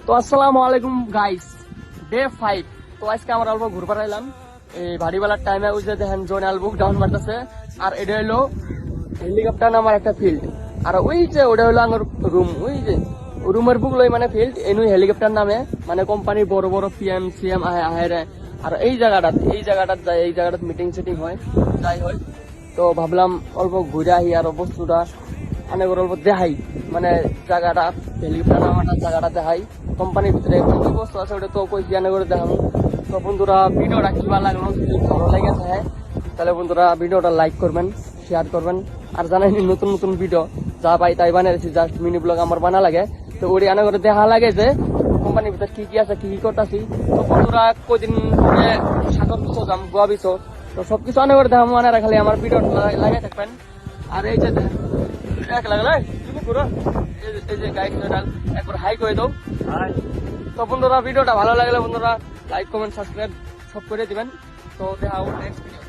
তো আসসালামু আলাইকুম গাইস, ডে 5। তো আজকে আমরা অল্প ঘুরবার আইলাম এই বাড়িওয়ালার টাইমে। ওই যে দেখেন জন অ্যালবুক ডাউন মারতেছে, আর এটা হলো হেলিকপ্টার নামার একটা ফিল্ড। আর ওই যে ওটা হলো আমার রুম, ওই যে রুমের বুক লই মানে ফিল্ড এনুই হেলিকপ্টার নামে, মানে কোম্পানির বড় বড় পিএম সিএম আহে। আর এই জায়গাটাত যায়, এই জায়গাটাত মিটিং সিটিং হয়, যাই হয়। তো ভাবলাম অল্প ঘুরে আহি আর বস্তুটা অনেক অল্প দেখাই, মানে জায়গাটা হেলিকপ্টার নামাটার জায়গাটা দেখাই। কোম্পানির ভিতরে কি কি বস্তু আছে ওটা তো কই জ্ঞান করে দেখাবো। তো বন্ধুরা ভিডিওটা কিবা লাগলো, যদি ভালো লেগেছে তাহলে বন্ধুরা ভিডিওটা লাইক করবেন, শেয়ার করবেন। আর জানেন নতুন নতুন ভিডিও যা পাই তাই বানিয়েছি, জাস্ট মিনি ব্লগ আমার বানা লাগে। তো ওটি আনা করে দেখা লাগে যে কোম্পানির ভিতরে কি কি আছে, কি কি করতেছি। তো বন্ধুরা কদিন সাগর পিছু যাম, গোয়া পিছু, তো সবকিছু আনা করে দেখাবো। আনারা খালি আমার ভিডিওটা লাগাই থাকবেন। আর এই যে এক লাগলে তুমি ঘুরো, এই যে গাইড চ্যানেল একবার হাই করে দাও। তো বন্ধুরা ভিডিওটা ভালো লাগলে বন্ধুরা লাইক কমেন্ট সাবস্ক্রাইব সব করে দিবেন। তো দেখা নেক্সট ভিডিও।